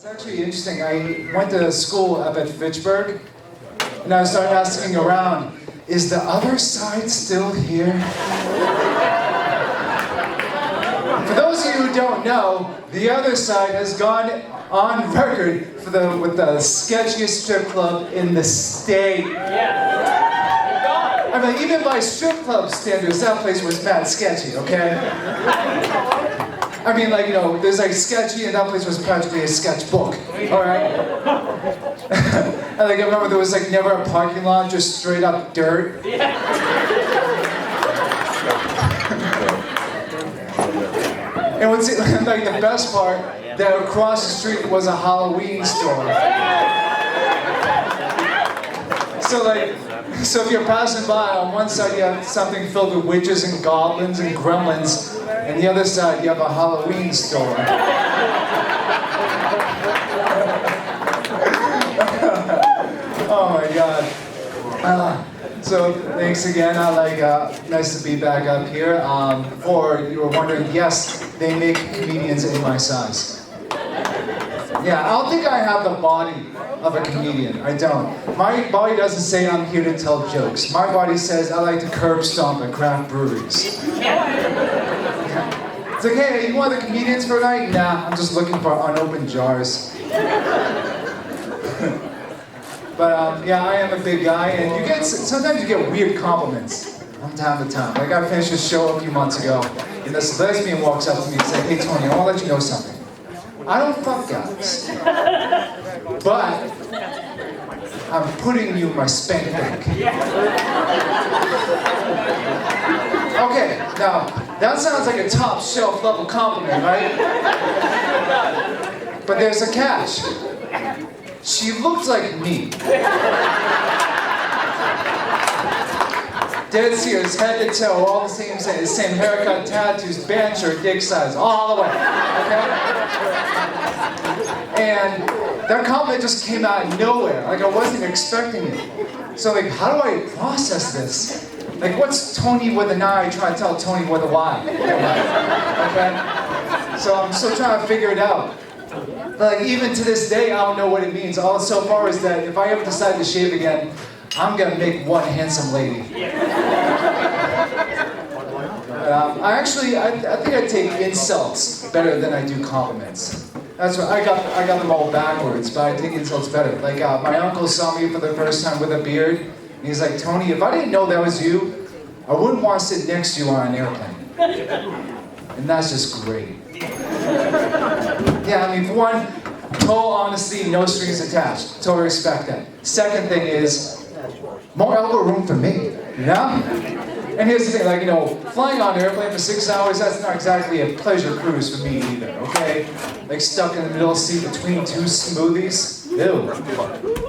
It's actually interesting. I went to school up at Fitchburg, and I started asking around, is the other side still here? For those of you who don't know, the other side has gone on record with the sketchiest strip club in the state. I mean, even by strip club standards, that place was mad sketchy, okay? I mean, like, you know, there's like sketchy, and that place was practically a sketchbook, alright? And like, I remember there was like never a parking lot, just straight up dirt. And what's like the best part, that across the street was a Halloween store. So if you're passing by, on one side you have something filled with witches and goblins and gremlins, and the other side you have a Halloween store. Oh my God. So thanks again. Nice to be back up here. Or you were wondering, yes, they make comedians in my size. Yeah, I don't think I have the body of a comedian. I don't. My body doesn't say I'm here to tell jokes. My body says I like to curb stomp at craft breweries. Yeah. It's like, hey, you want the comedians for a night? Nah, I'm just looking for unopened jars. But yeah, I am a big guy, and sometimes you get weird compliments from time to time. Like I finished a show a few months ago, and this lesbian walks up to me and says, hey Tony, I want to let you know something. I don't fuck guys, but I'm putting you in my spank bank. Okay, now that sounds like a top shelf level compliment, right? But there's a catch. She looks like me. Dead serious, head to toe, all the same haircut, tattoos, band shirt, dick size, all the way, okay? And that compliment just came out of nowhere, like I wasn't expecting it. So like, how do I process this? Like, what's Tony with an I trying to tell Tony with a Y? Okay? So I'm still trying to figure it out. But like, even to this day, I don't know what it means. All so far is that if I ever decide to shave again, I'm gonna make one handsome lady. I think I take insults better than I do compliments. That's right. I got them all backwards, but I take insults better. Like my uncle saw me for the first time with a beard, and he's like, Tony, if I didn't know that was you, I wouldn't want to sit next to you on an airplane. And that's just great. Yeah, I mean, for one, total honesty, no strings attached. Totally respect that. Second thing is, more elbow room for me, you know? And here's the thing, like, you know, flying on an airplane for 6 hours, that's not exactly a pleasure cruise for me either, okay? Like stuck in the middle seat between two smoothies. Ew.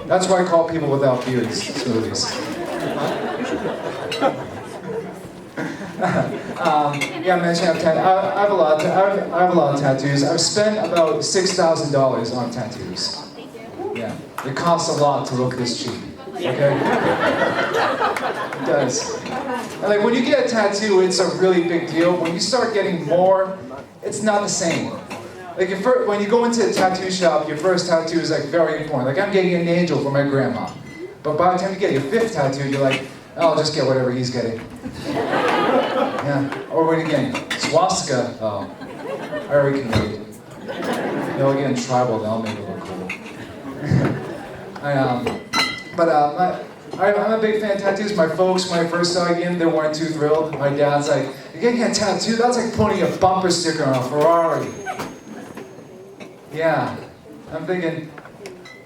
That's why I call people without beards smoothies. Yeah, I mentioned I have a lot of tattoos. I've spent about $6,000 on tattoos. Yeah, it costs a lot to look this cheap. Okay? It does. And like when you get a tattoo, it's a really big deal. When you start getting more, it's not the same. Like when you go into a tattoo shop, your first tattoo is like very important. Like I'm getting an angel for my grandma. But by the time you get your 5th tattoo, you're like, oh, I'll just get whatever he's getting. Yeah. Or what are you getting? Swastika? Oh. I already committed. They'll get tribal, that'll make it look cool. I'm a big fan of tattoos. My folks, when I first started getting, they weren't too thrilled. My dad's like, you're getting a tattoo? That's like putting a bumper sticker on a Ferrari. Yeah. I'm thinking,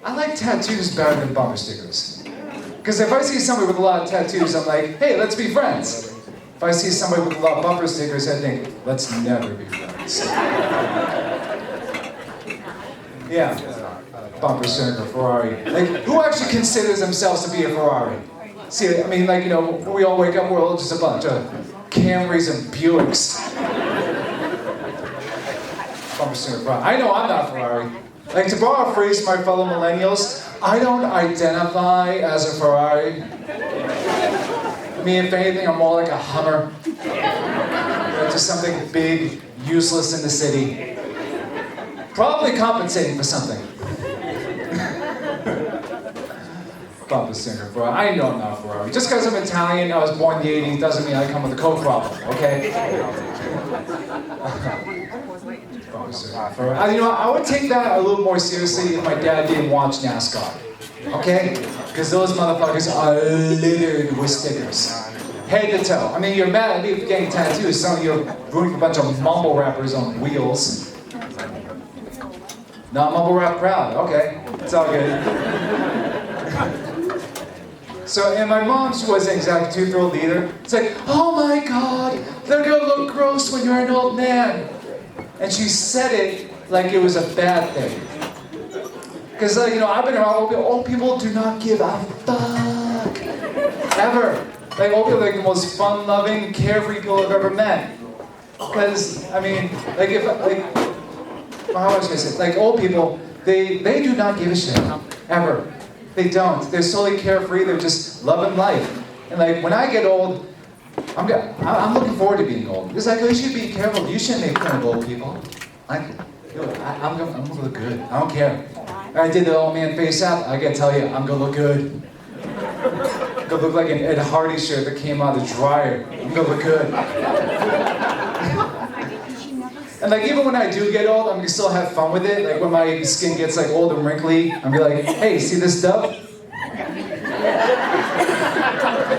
I like tattoos better than bumper stickers. Because if I see somebody with a lot of tattoos, I'm like, hey, let's be friends. If I see somebody with a lot of bumper stickers, I think, let's never be friends. Yeah. Bumper sticker, Ferrari. Like, who actually considers themselves to be a Ferrari? See, I mean, like, you know, we all wake up, we're all just a bunch of Camrys and Buicks. Bumper sticker, Ferrari. I know I'm not a Ferrari. Like, to borrow a phrase from my fellow millennials, I don't identify as a Ferrari. I mean, if anything, I'm more like a Hummer. Just something big, useless in the city. Probably compensating for something. Papa Singer Ferrari. I know I'm not a Ferrari. Just because I'm Italian, I was born in the 80s, doesn't mean I come with a Coke problem, okay? Papa Singer Ferrari. You know, I would take that a little more seriously if my dad didn't watch NASCAR, okay? Because those motherfuckers are littered with stickers. Head to toe. I mean, you're mad at me for getting tattoos. Some of you are rooting for a bunch of mumble rappers on wheels. Not mumble rap proud. Okay, it's all good. So, and my mom, she wasn't exactly too thrilled either. It's like, oh my God, they're gonna look gross when you're an old man. And she said it like it was a bad thing. Because, you know, I've been around old people do not give a fuck. Ever. Like, old people are like the most fun-loving, carefree people I've ever met. Because, I mean, like, if, like, how was I gonna say? Like, old people, they do not give a shit. Ever. They don't. They're solely carefree, they're just loving life. And, like, when I get old, I'm looking forward to being old. It's like, oh, you should be careful. You shouldn't make fun of old people. I'm gonna look good. I don't care. I did the old man face app. I gotta tell you, I'm gonna look good. I'm gonna look like an Ed Hardy shirt that came out of the dryer. I'm gonna look good. And like even when I do get old, I'm gonna still have fun with it. Like when my skin gets like old and wrinkly, I'm gonna be like, hey, see this stuff?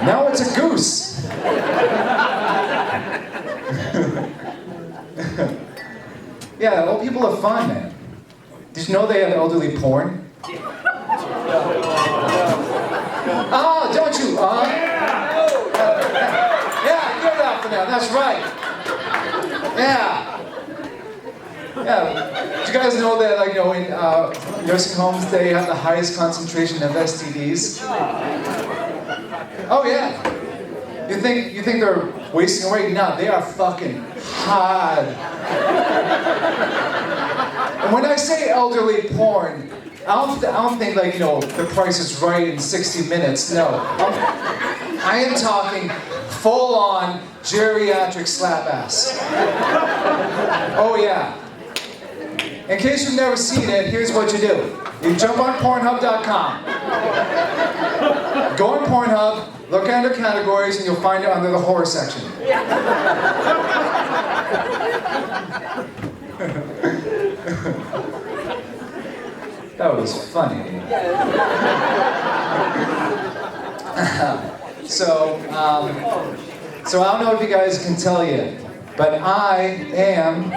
Now it's a goose. Yeah, old people are fun, man. Did you know they have elderly porn? Oh, don't you? Yeah, give it up for them. That's right. Yeah. Yeah. Did you guys know that, like, you know, in nursing homes they have the highest concentration of STDs? Oh yeah. You think they're wasting away? No, they are fucking hot. And when I say elderly porn, I don't think like, you know, The Price is Right in 60 minutes. No. I am talking full-on geriatric slap ass. Oh yeah. In case you've never seen it, here's what you do. You jump on Pornhub.com. Go on Pornhub, look under categories, and you'll find it under the horror section. That was funny. So I don't know if you guys can tell yet, but I am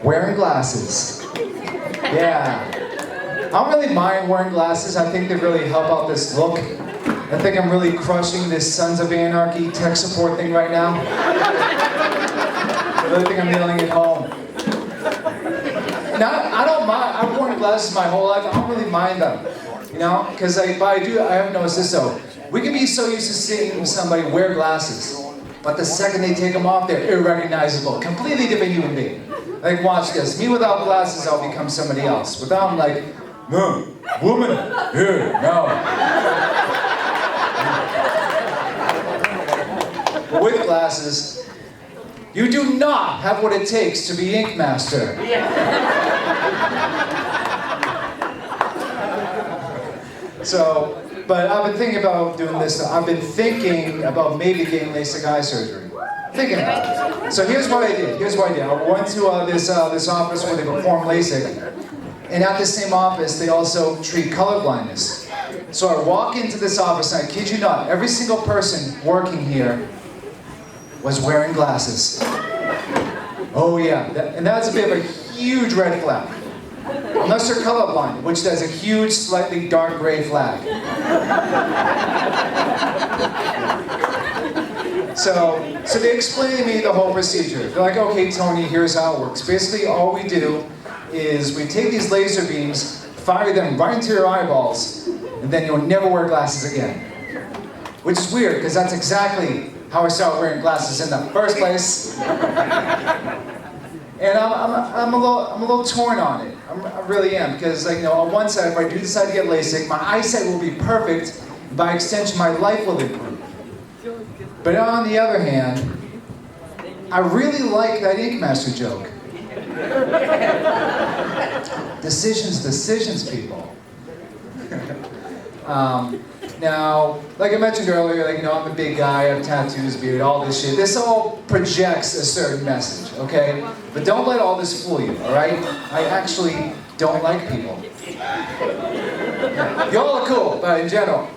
wearing glasses. Yeah. I don't really mind wearing glasses. I think they really help out this look. I think I'm really crushing this Sons of Anarchy tech support thing right now. I really think I'm nailing it home. Now, I don't mind. I've worn glasses my whole life. I don't really mind them, you know? Because I have noticed this though. We can be so used to seeing somebody wear glasses, but the second they take them off, they're irrecognizable. Completely different human being. Like, watch this. Me without glasses, I'll become somebody else. Without them, like, no, woman, here, no. But with glasses, you do not have what it takes to be Ink Master. So, but I've been thinking about doing this. I've been thinking about maybe getting LASIK eye surgery. Thinking about it. So here's what I did. I went to this office where they perform LASIK. And at the same office, they also treat color blindness. So I walk into this office, and I kid you not, every single person working here was wearing glasses. Oh yeah, and that's a bit of a huge red flag. Unless they're colorblind, which there's a huge, slightly dark gray flag. So they explained to me the whole procedure. They're like, okay, Tony, here's how it works. Basically, all we do is we take these laser beams, fire them right into your eyeballs, and then you'll never wear glasses again. Which is weird, because that's exactly how I started wearing glasses in the first place. And I'm a little torn on it. I really am, because like, you know, on one side, if I do decide to get LASIK, my eyesight will be perfect. By extension, my life will improve. But on the other hand, I really like that Ink Master joke. Decisions, people. Now, like I mentioned earlier, I'm a big guy, I have tattoos, beard, all this shit. This all projects a certain message, okay? But don't let all this fool you, all right? I actually don't like people. Yeah. Y'all are cool, but in general.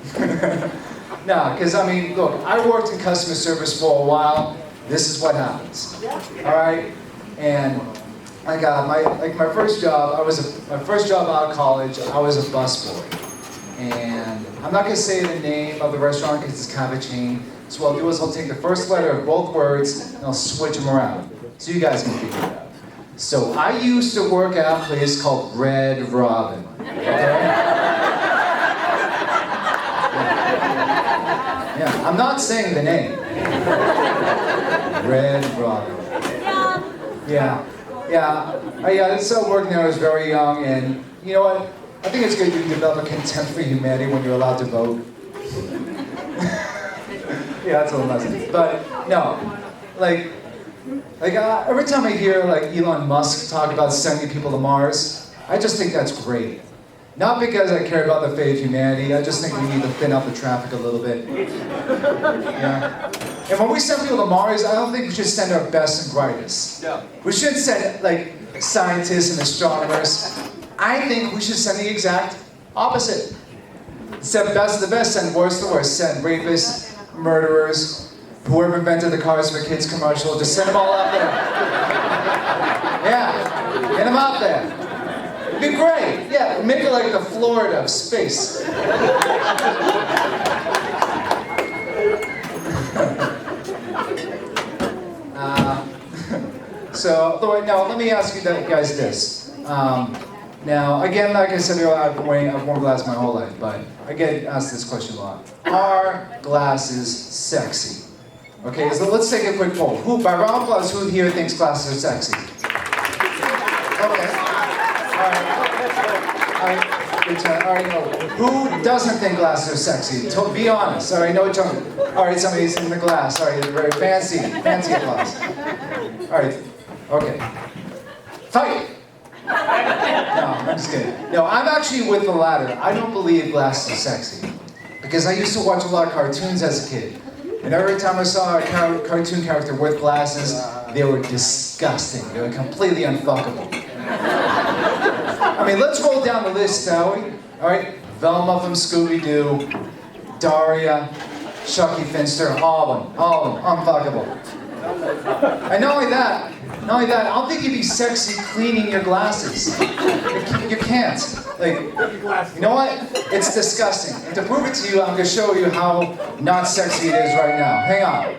No, because look, I worked in customer service for a while. This is what happens, all right? And my first job, my first job out of college, I was a busboy. And I'm not going to say the name of the restaurant because it's kind of a chain. So what I'll do is I'll take the first letter of both words and I'll switch them around. So you guys can figure it out. So I used to work at a place called Red Robin. Okay? Yeah, I'm not saying the name. Red Robin. Yeah. I started working there when I was very young, and you know what? I think it's good you develop a contempt for humanity when you're allowed to vote. Yeah, that's a little messy. But no, every time I hear Elon Musk talk about sending people to Mars, I just think that's great. Not because I care about the fate of humanity, I just think we need to thin out the traffic a little bit. Yeah. And when we send people to Mars, I don't think we should send our best and brightest. No. We should send scientists and astronomers. I think we should send the exact opposite. Instead of best of the best, send worst of the worst. Send rapists, murderers, whoever invented the Cars for Kids commercial, just send them all out there. Yeah, get them out there. It'd be great. Yeah, make it like the Florida of space. So now let me ask you guys this. Now, again, like I said earlier, I've worn glasses my whole life, but I get asked this question a lot. Are glasses sexy? Okay, so let's take a quick poll. By round of applause, who here thinks glasses are sexy? Okay. All right, no. Who doesn't think glasses are sexy? Be honest. All right, no joke. All right, somebody's in the glass. All right, very fancy applause. All right, okay. Fight! No, I'm just kidding. No, I'm actually with the latter. I don't believe glasses are sexy. Because I used to watch a lot of cartoons as a kid. And every time I saw a cartoon character with glasses, they were disgusting. They were completely unfuckable. Let's roll down the list, shall we? All right, Velma from Scooby-Doo, Daria, Chucky Finster, all of them, unfuckable. And not only that, I don't think you'd be sexy cleaning your glasses. You can't. You know what? It's disgusting. And to prove it to you, I'm going to show you how not sexy it is right now. Hang on.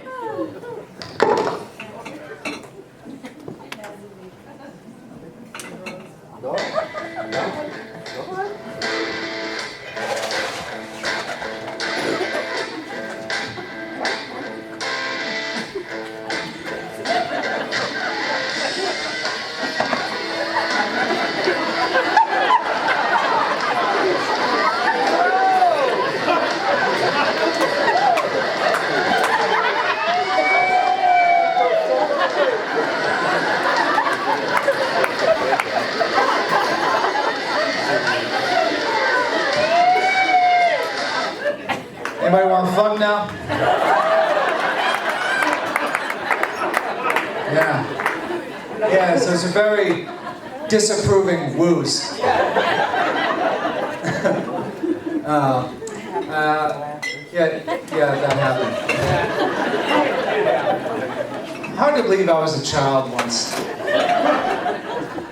Anybody want to fuck now? Yeah, so it's a very disapproving wooze. That happened. Hard to believe I was a child once.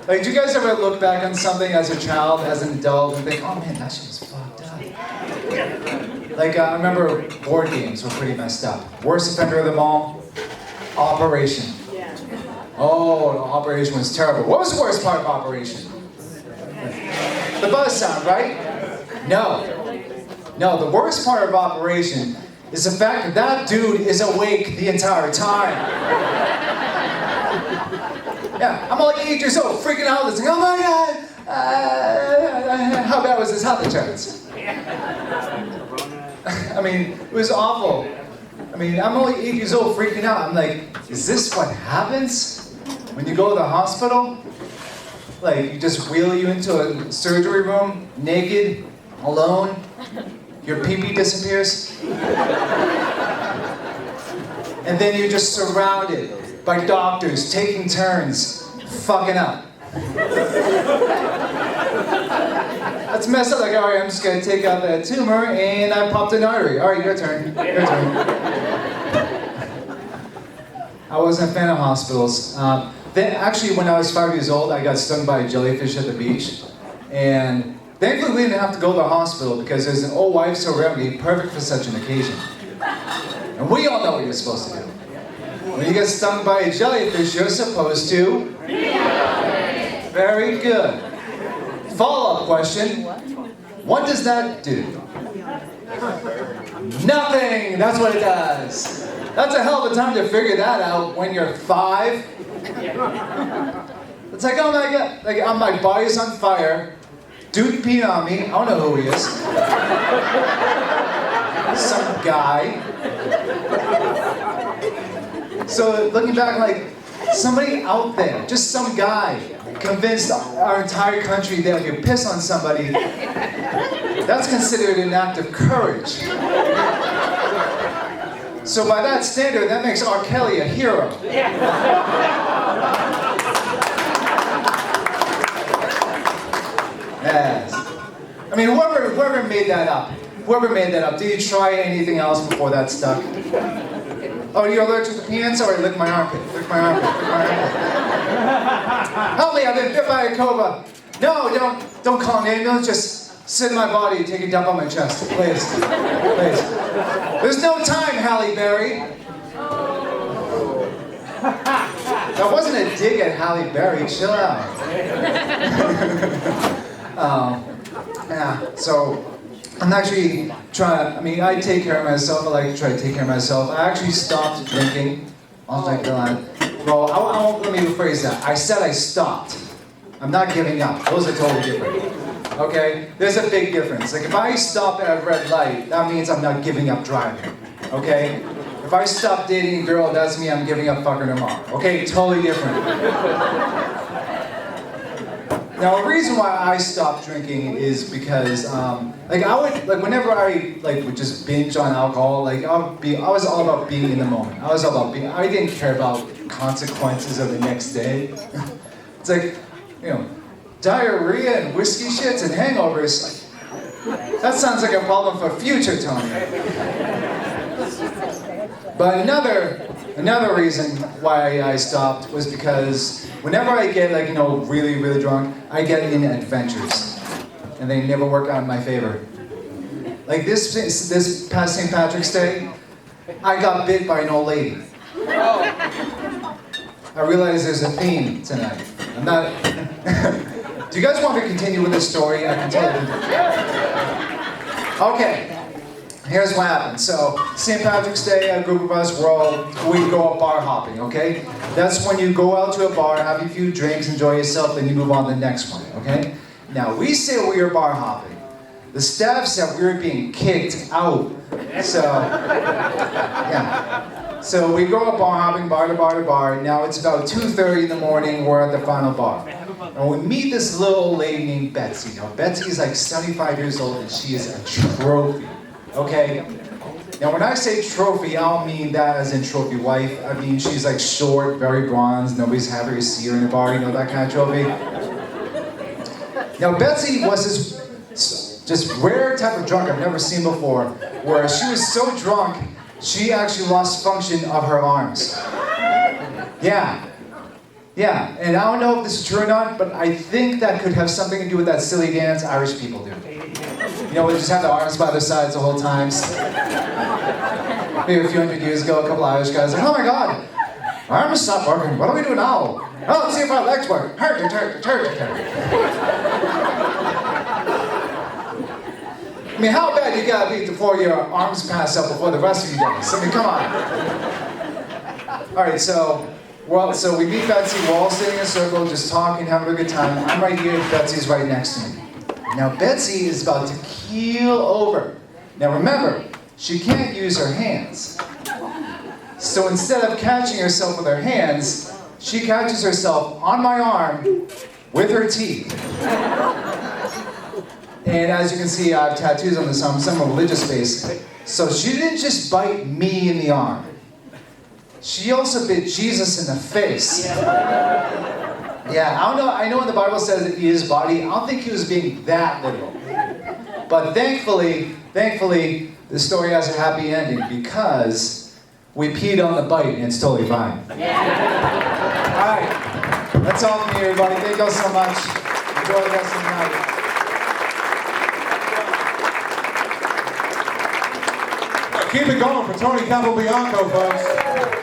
Do you guys ever look back on something as a child, as an adult, and think, oh man, that shit was fucked up? I remember board games were pretty messed up. Worst offender of them all, Operation. Oh, Operation was terrible. What was the worst part of Operation? The buzz sound, right? No, the worst part of Operation is the fact that dude is awake the entire time. Yeah, I'm like 8 years old, freaking out, listening, oh my God! How bad was his health insurance? It was awful. I'm only 8 years old, freaking out. I'm like, is this what happens when you go to the hospital? Like, you just wheel you into a surgery room, naked, alone, your pee-pee disappears. And then you're just surrounded by doctors taking turns fucking up. That's messed up. Like, all right, I'm just gonna take out that tumor and I popped an artery. All right, your turn. Your turn. I wasn't a fan of hospitals. Then, actually, when I was 5 years old, I got stung by a jellyfish at the beach, and thankfully we didn't have to go to the hospital because there's an old wives' tale remedy perfect for such an occasion. And we all know what you're supposed to do. When you get stung by a jellyfish, you're supposed to... Very good. Follow-up question. What does that do? Nothing! That's what it does. That's a hell of a time to figure that out when you're 5. It's like, oh my god, like my body's on fire. Dude peed on me. I don't know who he is. Some guy. So looking back, like somebody out there, just some guy, convinced our entire country that if you piss on somebody, that's considered an act of courage. So by that standard, that makes R. Kelly a hero. Yes. I mean, whoever made that up, did you try anything else before that stuck? Oh, you're allergic to peanuts? All right, lick my armpit. Lick my armpit. Lick my armpit. Help me! I've been bit by a cobra. No, don't call an ambulance. Just sit in my body and take a dump on my chest, please. Please. There's no time, Halle Berry. That wasn't a dig at Halle Berry. Chill out. Yeah. So I'm actually trying. I mean, I take care of myself. I like to try to take care of myself. I actually stopped drinking. Well, let me rephrase that. I said I stopped. I'm not giving up. Those are totally different. Okay? There's a big difference. Like if I stop at a red light, that means I'm not giving up driving. Okay? If I stop dating a girl, that's me, I'm giving up fucking tomorrow. Okay? Totally different. Now, the reason why I stopped drinking is because, whenever I would just binge on alcohol, I was all about being in the moment. I didn't care about consequences of the next day. It's like, diarrhea and whiskey shits and hangovers. That sounds like a problem for future Tony. But another reason why I stopped was because whenever I get really, really drunk, I get in adventures, and they never work out in my favor. Like this past St. Patrick's Day, I got bit by an old lady. I realize there's a theme tonight. I'm not. Do you guys want me to continue with this story? I can tell you. Okay. Here's what happened. So, St. Patrick's Day, a group of us, we go out bar hopping, okay? That's when you go out to a bar, have a few drinks, enjoy yourself, then you move on to the next one, okay? Now, we say we were bar hopping. The staff said we were being kicked out. So, yeah. So we go out bar hopping, bar to bar to bar. Now it's about 2:30 in the morning, we're at the final bar. And we meet this little old lady named Betsy. Now, Betsy's like 75 years old, and she is a trophy. Okay? Now, when I say trophy, I don't mean that as in trophy wife. I mean, she's like short, very bronze, nobody's happy to see her in a bar, that kind of trophy. Now, Betsy was this just rare type of drunk I've never seen before, where she was so drunk, she actually lost function of her arms. Yeah. Yeah, and I don't know if this is true or not, but I think that could have something to do with that silly dance Irish people do. They just have the arms by their sides the whole time. Maybe a few hundred years ago, a couple Irish guys like, oh my god, our arms stopped working. What do we do now? Oh, let's see if our legs work. I mean, how bad you gotta be before your arms pass up before the rest of you guys? I mean, come on. All right, so we meet Betsy. We're all sitting in a circle, just talking, having a good time. I'm right here. Betsy's right next to me. Now, Betsy is about to keel over. Now, remember, she can't use her hands. So instead of catching herself with her hands, she catches herself on my arm with her teeth. And as you can see, I have tattoos on this arm, some religious face. So she didn't just bite me in the arm. She also bit Jesus in the face. Yeah, I know when the Bible says that he is his body, I don't think he was being that literal. But thankfully, the story has a happy ending because we peed on the bite and it's totally fine. All right, that's all from me, everybody. Thank you all so much. Enjoy the rest of the night. Keep it going for Tony Capobianco, folks.